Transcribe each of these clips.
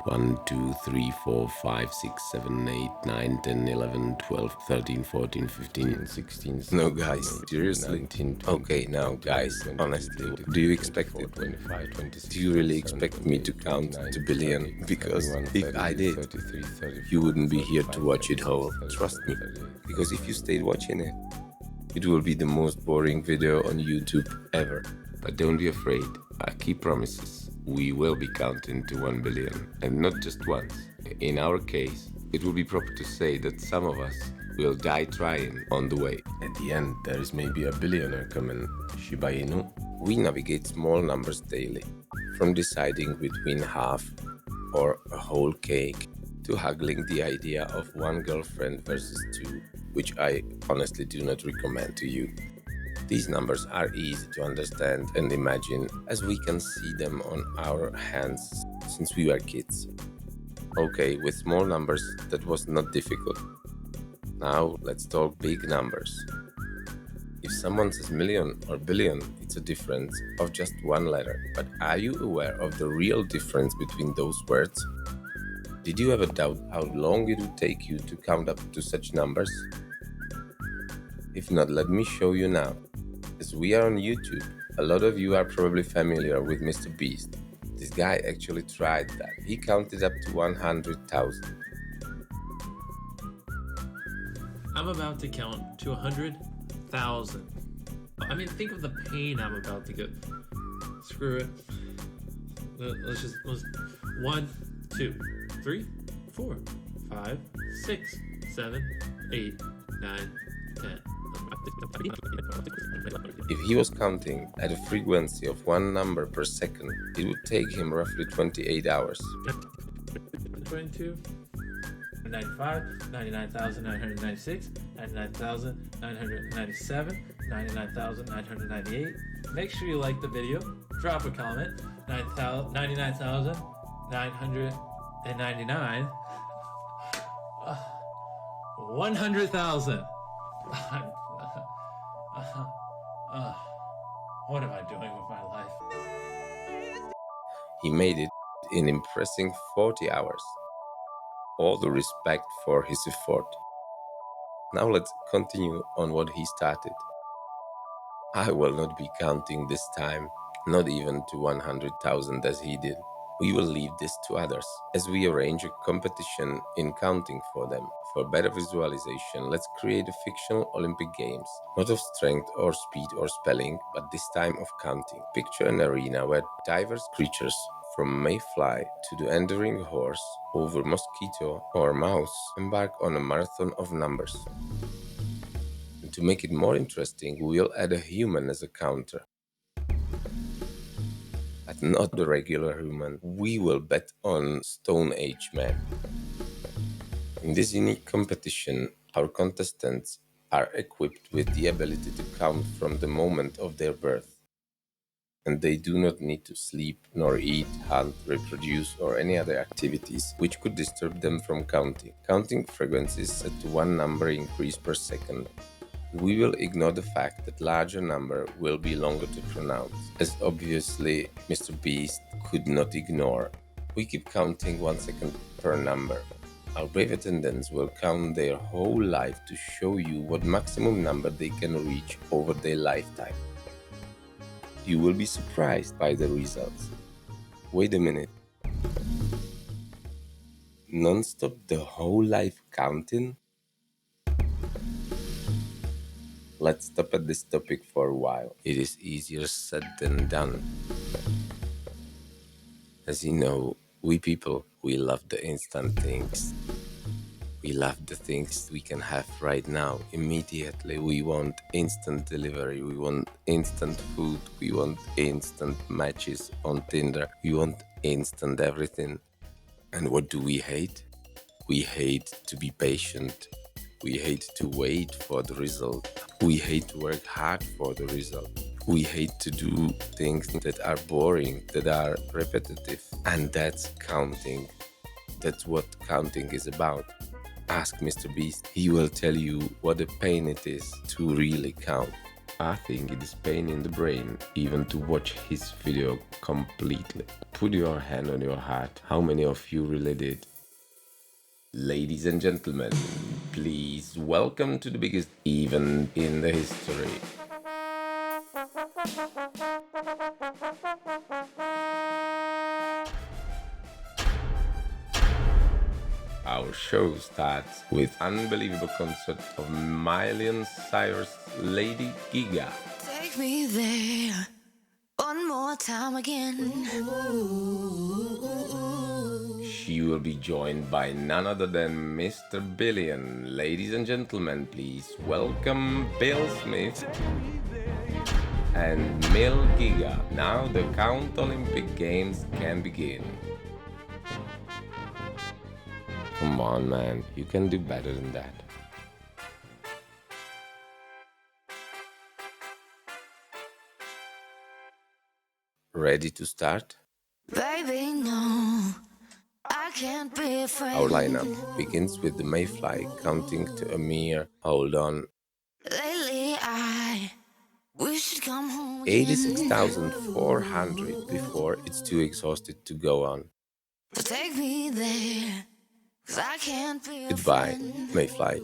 1, 2, 3, 4, 5, 6, 7, 8, 9, 10, 11, 12, 13, 14, 15, 16. No, guys, seriously? 19, 20, Okay, now, guys, 20, honestly, 22, do you expect 24, it? 25, 26, Do you really 27, expect me to 28, count 29, to billion? 30, Because 31, if I 32, did, 33, 34, you wouldn't be here to 35, watch it 36, whole. 37, Trust me. 38, Because if you stayed watching it, it will be the most boring video on YouTube ever. But don't be afraid, I keep promises. We will be counting to 1 billion, and not just once. In our case, it will be proper to say that some of us will die trying on the way. At the end, there is maybe a billionaire coming, Shiba Inu. We navigate small numbers daily, from deciding between half or a whole cake to haggling the idea of one girlfriend versus two, which I honestly do not recommend to you. These numbers are easy to understand and imagine, as we can see them on our hands since we were kids. Okay, with small numbers that was not difficult. Now let's talk big numbers. If someone says million or billion, it's a difference of just one letter. But are you aware of the real difference between those words? Did you ever doubt how long it would take you to count up to such numbers? If not, let me show you now. As we are on YouTube, a lot of you are probably familiar with MrBeast. This guy actually tried that. He counted up to 100,000. I'm about to count to 100,000. I mean, think of the pain I'm about to get. Screw it. Let's 1, 2, 3, 4, 5, 6, 7, 8, 9, 10. If he was counting at a frequency of one number per second, it would take him roughly 28 hours. 22, 95, 99,996, 99,997, 99,998. Make sure you like the video, drop a comment. 99,999, 100,000. What am I doing with my life? He made it in impressive 40 hours. All the respect for his effort. Now let's continue on what he started. I will not be counting this time, not even to 100,000 as he did. We will leave this to others, as we arrange a competition in counting for them. For better visualization, let's create a fictional Olympic Games, not of strength or speed or spelling, but this time of counting. Picture an arena where diverse creatures, from Mayfly to the enduring horse, over Mosquito or Mouse, embark on a marathon of numbers. And to make it more interesting, we'll add a human as a counter. But not the regular human. We will bet on Stone Age man. In this unique competition, our contestants are equipped with the ability to count from the moment of their birth. And they do not need to sleep, nor eat, hunt, reproduce, or any other activities which could disturb them from counting. Counting frequencies set to one number increase per second. We will ignore the fact that larger number will be longer to pronounce, as obviously MrBeast could not ignore. We keep counting 1 second per number. Our brave attendants will count their whole life to show you what maximum number they can reach over their lifetime. You will be surprised by the results. Wait a minute. Non-stop the whole life counting? Let's stop at this topic for a while. It is easier said than done. As you know, we people, we love the instant things. We love the things we can have right now, immediately. We want instant delivery, we want instant food, we want instant matches on Tinder, we want instant everything. And what do we hate? We hate to be patient. We hate to wait for the result. We hate to work hard for the result. We hate to do things that are boring, that are repetitive. And that's counting. That's what counting is about. Ask MrBeast. He will tell you what a pain it is to really count. I think it is pain in the brain even to watch his video completely. Put your hand on your heart. How many of you really did? Ladies and gentlemen, please welcome to the biggest event in the history. Our show starts with unbelievable concert of Miley Cyrus Lady Gaga. Take me there one more time again. She will be joined by none other than Mr. Billion. Ladies and gentlemen, please welcome Bill Smith and Mill Giga. Now the Count Olympic Games can begin. Come on, man, you can do better than that. Ready to start? Baby, no, I can't be afraid. Our lineup begins with the Mayfly counting to a mere, hold on, Lately, we should come home again. 86,400 before it's too exhausted to go on. But take me there, 'cause I can't be Goodbye, afraid. Mayfly.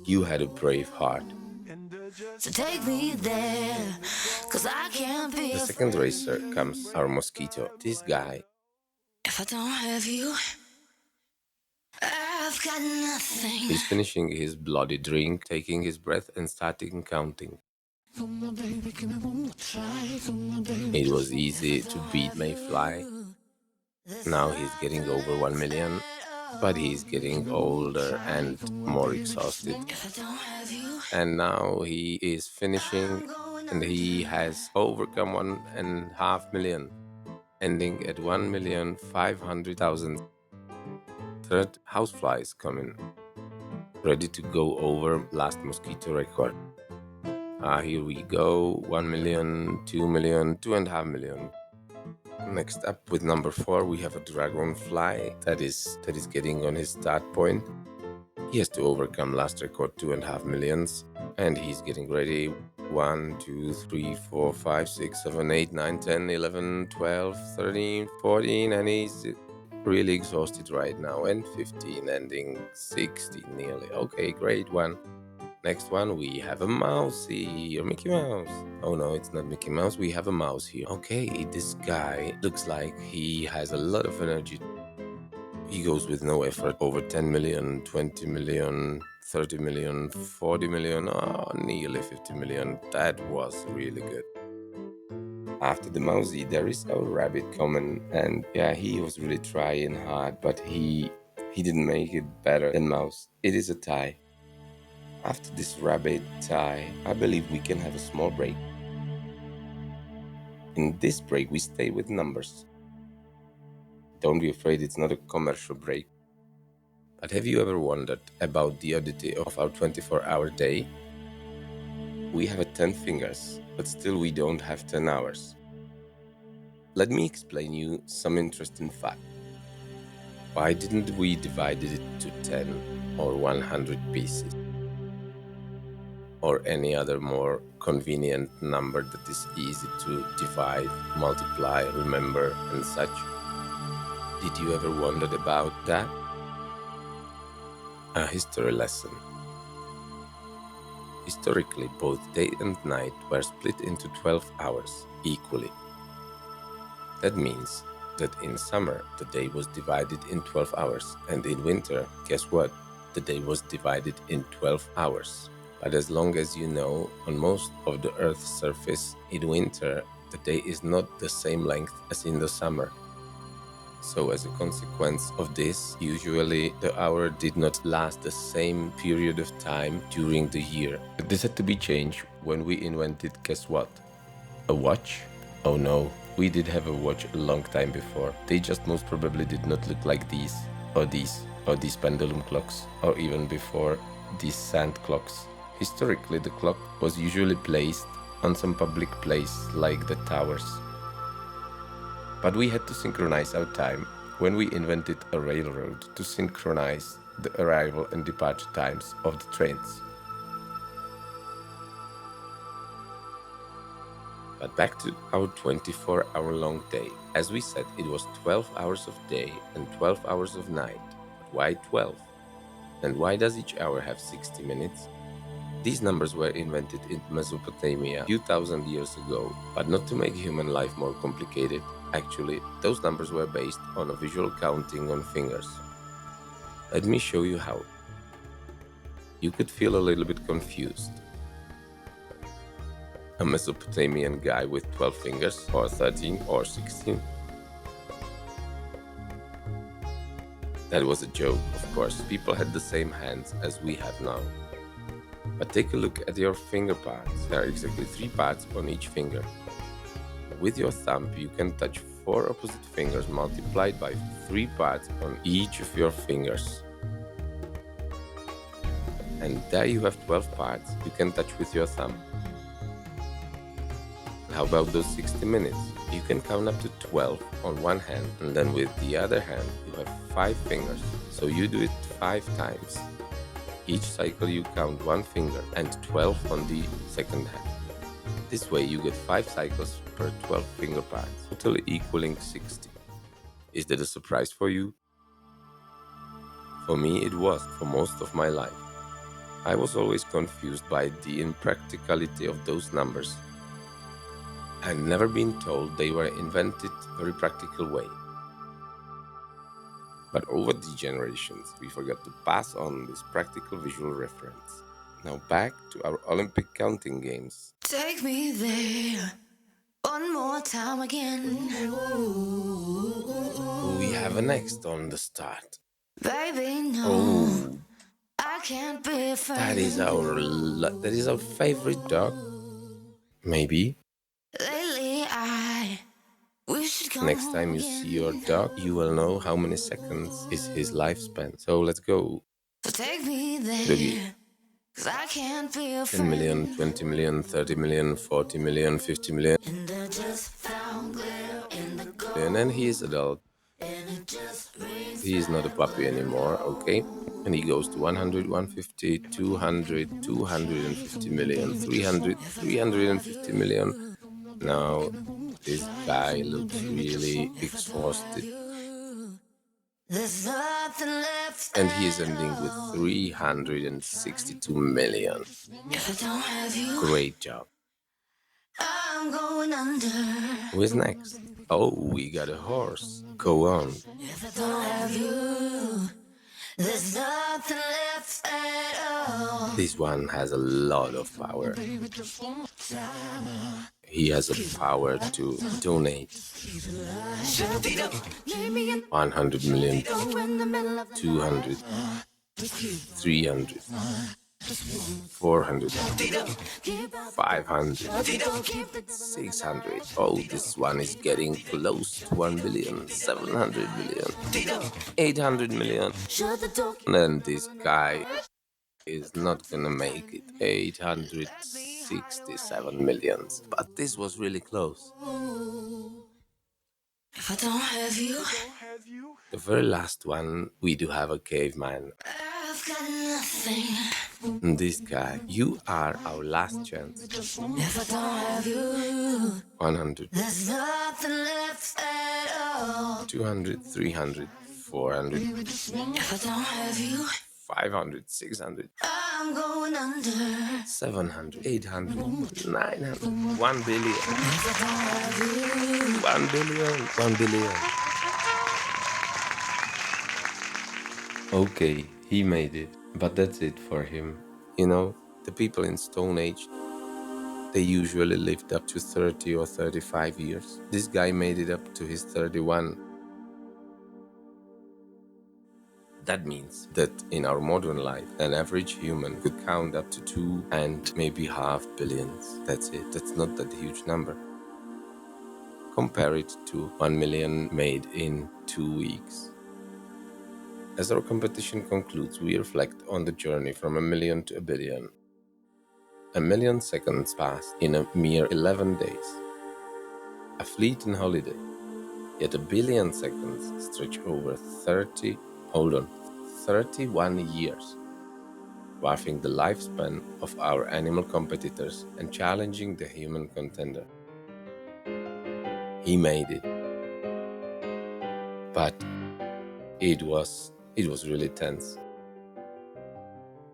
You had a brave heart. So take me there, 'cause I can't be The afraid. second racer comes our Mosquito. This guy, If I don't have you, I've got nothing. he's finishing his bloody drink, taking his breath and starting counting. Come on, baby, give me one more try. Come on, baby. It was easy to beat Mayfly. Now he's getting over 1 million, but he's getting older and more exhausted. If I don't have you, And now he is finishing and he has overcome 1.5 million, ending at 1,500,000. Third Housefly is coming, ready to go over last Mosquito record. Here we go, 1 million, 2 million, 2.5 million. Next up with number 4 we have a Dragonfly that is getting on his start point. He has to overcome last record 2.5 millions and he's getting ready. 1, 2, 3, 4, 5, 6, 7, 8, 9, 10, 11, 12, 13, 14 and he's really exhausted right now, and 15, ending 16 nearly. Okay, great one. Next one, we have a mouse here, Mickey Mouse. Oh no, it's not Mickey Mouse, we have a mouse here. Okay, this guy looks like he has a lot of energy. He goes with no effort, over 10 million, 20 million, 30 million, 40 million, nearly 50 million. That was really good. After the mousey, there is our rabbit coming, and yeah, he was really trying hard, but he didn't make it better than mouse. It is a tie. After this rabbit tie, I believe we can have a small break. In this break, we stay with numbers. Don't be afraid, it's not a commercial break. But have you ever wondered about the oddity of our 24-hour day? We have 10 fingers, but still we don't have 10 hours. Let me explain you some interesting fact. Why didn't we divide it to 10 or 100 pieces? Or any other more convenient number that is easy to divide, multiply, remember, and such. Did you ever wonder about that? A history lesson. Historically, both day and night were split into 12 hours equally. That means that in summer, the day was divided in 12 hours, and in winter, guess what? The day was divided in 12 hours. But as long as you know, on most of the Earth's surface, in winter, the day is not the same length as in the summer. So as a consequence of this, usually the hour did not last the same period of time during the year. But this had to be changed when we invented, guess what? A watch? Oh no, we did have a watch a long time before. They just most probably did not look like these pendulum clocks, or even before these sand clocks. Historically, the clock was usually placed on some public place like the towers. But we had to synchronize our time when we invented a railroad to synchronize the arrival and departure times of the trains. But back to our 24-hour-long day. As we said, it was 12 hours of day and 12 hours of night. But why 12? And why does each hour have 60 minutes? These numbers were invented in Mesopotamia a few thousand years ago, but not to make human life more complicated. Actually, those numbers were based on a visual counting on fingers. Let me show you how. You could feel a little bit confused. A Mesopotamian guy with 12 fingers, or 13 or 16? That was a joke, of course. People had the same hands as we have now. But take a look at your finger parts. There are exactly 3 parts on each finger. With your thumb, you can touch 4 opposite fingers multiplied by 3 parts on each of your fingers. And there you have 12 parts you can touch with your thumb. How about those 60 minutes? You can count up to 12 on one hand, and then with the other hand you have 5 fingers. So you do it 5 times. Each cycle you count 1 finger and 12 on the second hand. This way you get 5 cycles per 12 finger parts, totally equaling 60. Is that a surprise for you? For me it was, for most of my life. I was always confused by the impracticality of those numbers. I'd never been told they were invented very practical way. But over the generations, we forgot to pass on this practical visual reference. Now back to our Olympic counting games. Take me there one more time again. We have a next on the start. Baby, no, Oh, I can't be afraid. that is our favorite dog. Maybe. Lately, we should come Next home time you again. see your dog, you will know how many seconds is his lifespan. So let's go. So take me there, Doggy. 'cause I can't be 10 afraid. million, 20 million, 30 million, 40 million, 50 million. And I just found glitter in the gold, And he is adult. and it just rains. He is not a puppy anymore, okay? And he goes to 100, 150, 200, 250 million, 300, 350 million. Now, this guy looks really exhausted. There's nothing left. And he is ending with 362 million. If I don't have you, Great job. I'm going under. Who is next? Oh, we got a horse. Go on. If I don't have you, there's nothing left at all. This one has a lot of power. He has a power to donate 100 million, 200, 300, 400, 500, 600. Oh, this one is getting close to 1 billion, 700 million, 800 million. And then this guy is not gonna make it. 867 millions. But this was really close. If I don't have you, The very last one, we do have a caveman. I've got nothing. And this guy, you are our last chance. If I don't have you, 100, there's nothing left at all. 200, 300, 400, If I don't have you, 500, 600, I'm going under. 700, 800, 900, 1 billion. If I don't have you, 1 billion, 1 billion. Okay, he made it, but that's it for him. You know, the people in Stone Age, they usually lived up to 30 or 35 years. This guy made it up to his 31. That means that in our modern life, an average human could count up to 2 and maybe half billions. That's it. That's not that huge number. Compare it to 1 million made in 2 weeks. As our competition concludes, we reflect on the journey from 1 million to 1 billion. 1 million seconds passed in a mere 11 days. A fleeting holiday. Yet 1 billion seconds stretch over 31 years, dwarfing the lifespan of our animal competitors and challenging the human contender. He made it. But it was really tense.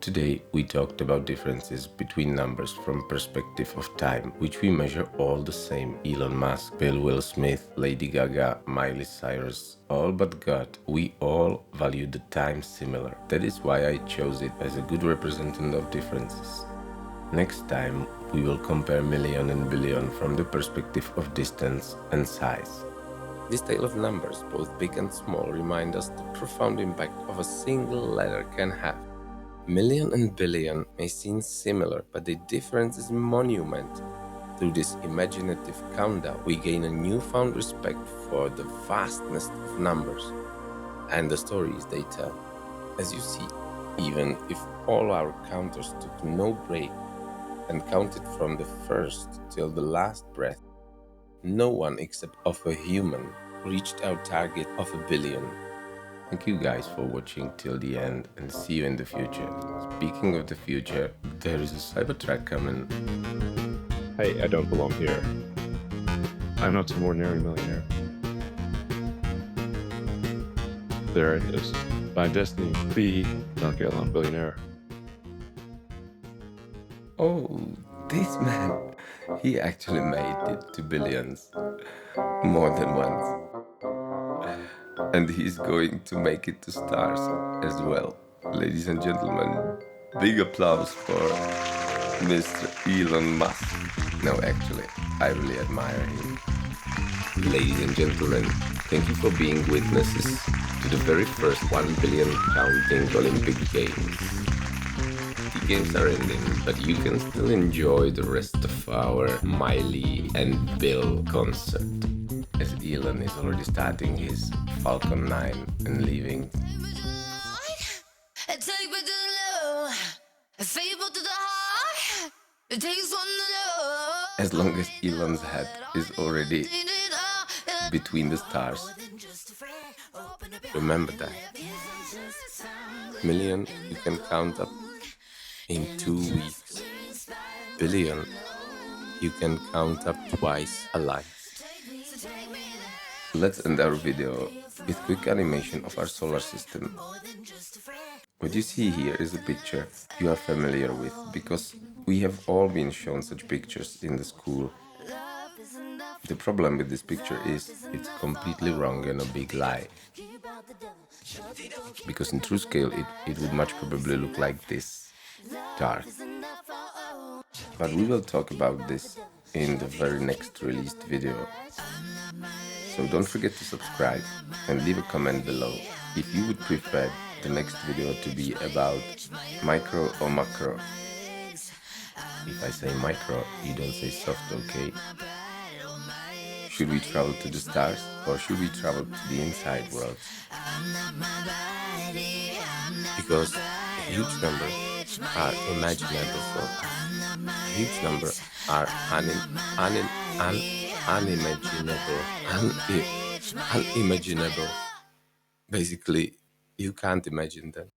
Today we talked about differences between numbers from perspective of time, which we measure all the same. Elon Musk, Will Smith, Lady Gaga, Miley Cyrus, all but God, we all value the time similar. That is why I chose it as a good representative of differences. Next time we will compare million and billion from the perspective of distance and size. This tale of numbers, both big and small, remind us the profound impact of a single letter can have. Million and billion may seem similar, but the difference is monumental. Through this imaginative countdown, we gain a newfound respect for the vastness of numbers and the stories they tell. As you see, even if all our counters took no break and counted from the first till the last breath, no one except of a human reached our target of 1 billion. Thank you guys for watching till the end and see you in the future. Speaking of the future, there is a Cybertruck coming. Hey, I don't belong here. I'm not some ordinary millionaire. There it is. My destiny, be Ellon, billionaire. Oh, this man, he actually made it to billions. More than once. And he's going to make it to stars as well. Ladies and gentlemen, big applause for Mr. Elon Musk. No, actually, I really admire him. Ladies and gentlemen, thank you for being witnesses to the very first 1 billion counting Olympic Games. The games are ending, but you can still enjoy the rest of our Milley and Bill concert, as Ellon is already starting his Falcon 9 and leaving. As long as Ellon's head is already between the stars. Remember that. Million you can count up in 2 weeks. Billion you can count up twice a life. Let's end our video with quick animation of our solar system. What you see here is a picture you are familiar with, because we have all been shown such pictures in the school. The problem with this picture is it's completely wrong and a big lie. Because in true scale it would much probably look like this, dark. But we will talk about this in the very next released video. So don't forget to subscribe and leave a comment below if you would prefer the next video to be about micro or macro. If I say micro, you don't say soft, okay? Should we travel to the stars or should we travel to the inside world? Because a huge number are imaginable for us. A huge number are unimaginable. Basically, you can't imagine them.